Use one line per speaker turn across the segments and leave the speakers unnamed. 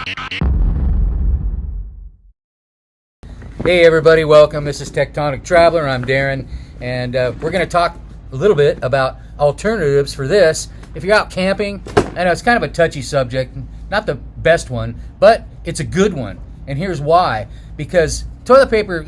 Hey everybody, welcome. This is Tectonic Traveler. I'm Darren, and we're going to talk a little bit about alternatives for this. If you're out camping, I know it's kind of a touchy subject, not the best one, but it's a good one. And here's why. Because toilet paper,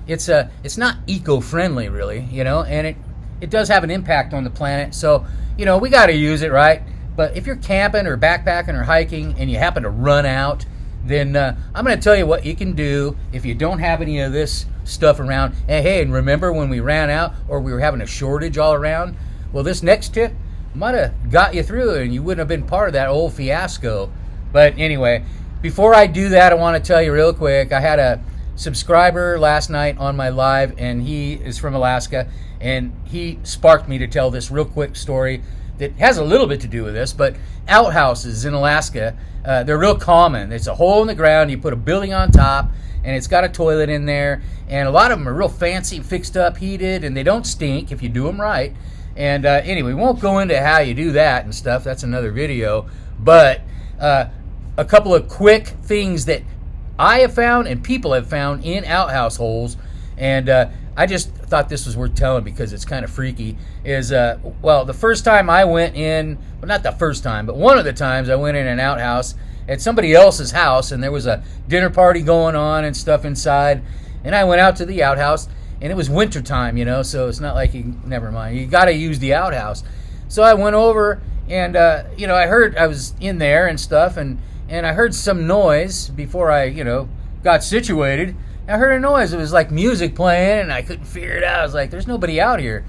it's not eco-friendly really, and it does have an impact on the planet. So, we got to use it, right? But if you're camping or backpacking or hiking and you happen to run out, then I'm going to tell you what you can do if you don't have any of this stuff around. And hey, and remember when we ran out or we were having a shortage all around? Well, this next tip might have got you through and you wouldn't have been part of that old fiasco. But anyway, before I do that, I want to tell you real quick, I had a subscriber last night on my live, and he is from Alaska, and he sparked me to tell this real quick story that has a little bit to do with this. But outhouses in Alaska, they're real common. It's a hole in the ground, you put a building on top, and it's got a toilet in there, and a lot of them are real fancy, fixed up, heated, and they don't stink if you do them right. And anyway, we won't go into how you do that and stuff, that's another video, but a couple of quick things that I have found and people have found in outhouse holes, and I just thought this was worth telling because it's kind of freaky, is, the first time I went in, well, not the first time, but one of the times I went in an outhouse at somebody else's house, and there was a dinner party going on and stuff inside, and I went out to the outhouse, and it was wintertime, so it's not like never mind, you got to use the outhouse. So I went over, and, I was in there and stuff, and I heard some noise before I, got situated. I heard a noise. It was like music playing, and I couldn't figure it out. I was like, there's nobody out here.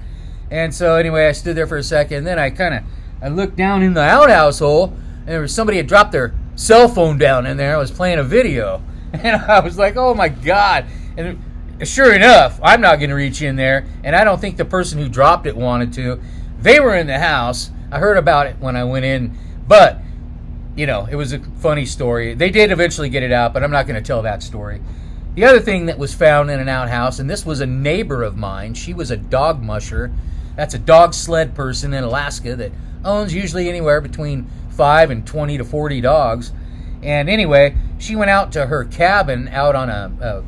And so anyway, I stood there for a second, and then I looked down in the outhouse hole, and there was somebody had dropped their cell phone down in there. I was playing a video, and I was like, oh my God. And sure enough, I'm not going to reach in there, and I don't think the person who dropped it wanted to. They were in the house. I heard about it when I went in, but it was a funny story. They did eventually get it out, but I'm not going to tell that story. The other thing that was found in an outhouse, and this was a neighbor of mine, she was a dog musher. That's a dog sled person in Alaska that owns usually anywhere between 5 and 20 to 40 dogs. And anyway, she went out to her cabin out on a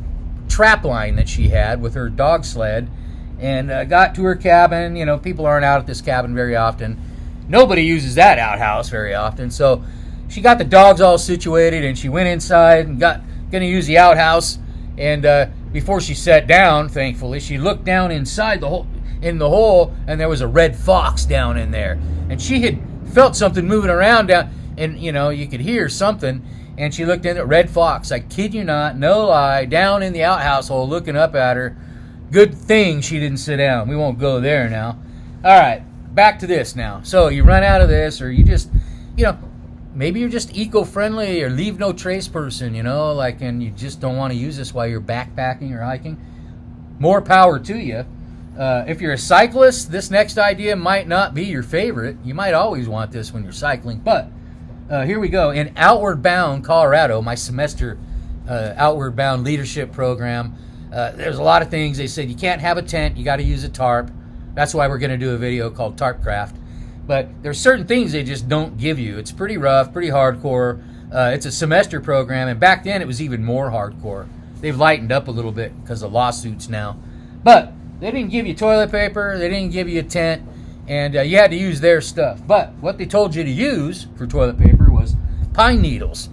trap line that she had with her dog sled, and got to her cabin. People aren't out at this cabin very often. Nobody uses that outhouse very often. So she got the dogs all situated, and she went inside and going to use the outhouse. And before she sat down, thankfully, she looked down inside the hole, and there was a red fox down in there. And she had felt something moving around down, and you could hear something. And she looked in at red fox. I kid you not, no lie, down in the outhouse hole, looking up at her. Good thing she didn't sit down. We won't go there now. All right, back to this now. So you run out of this, or you just, maybe you're just eco-friendly or leave no trace person, and you just don't want to use this while you're backpacking or hiking. More power to you. If you're a cyclist, this next idea might not be your favorite. You might always want this when you're cycling. But here we go. In Outward Bound, Colorado, my semester Outward Bound leadership program, there's a lot of things. They said you can't have a tent. You got to use a tarp. That's why we're going to do a video called TarpCraft. But there's certain things they just don't give you. It's pretty rough, pretty hardcore. It's a semester program, and back then it was even more hardcore. They've lightened up a little bit because of lawsuits now. But they didn't give you toilet paper, they didn't give you a tent, and you had to use their stuff. But what they told you to use for toilet paper was pine needles.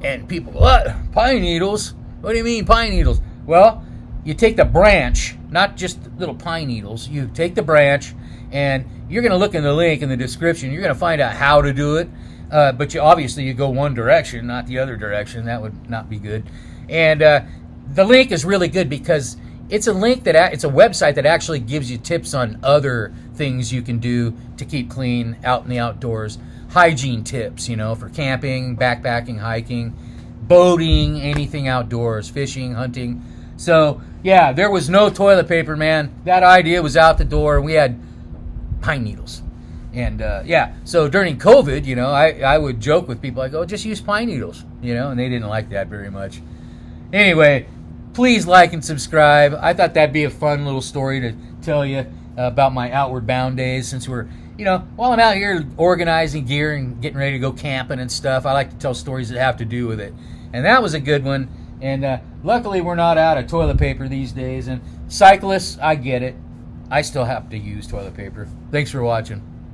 And people, what? Pine needles? What do you mean pine needles? Well, you take the branch, not just little pine needles. You take the branch, and you're going to look in the link in the description. You're going to find out how to do it. But you go one direction, not the other direction. That would not be good. And the link is really good because it's a link it's a website that actually gives you tips on other things you can do to keep clean out in the outdoors. Hygiene tips, for camping, backpacking, hiking, boating, anything outdoors, fishing, hunting. So, yeah, there was no toilet paper, man. That idea was out the door. We had pine needles. And, so during COVID, I would joke with people. I go, just use pine needles, and they didn't like that very much. Anyway, please like and subscribe. I thought that'd be a fun little story to tell you about my Outward Bound days since we're you know, while I'm out here organizing gear and getting ready to go camping and stuff, I like to tell stories that have to do with it. And that was a good one. And luckily, we're not out of toilet paper these days. And cyclists, I get it. I still have to use toilet paper. Thanks for watching.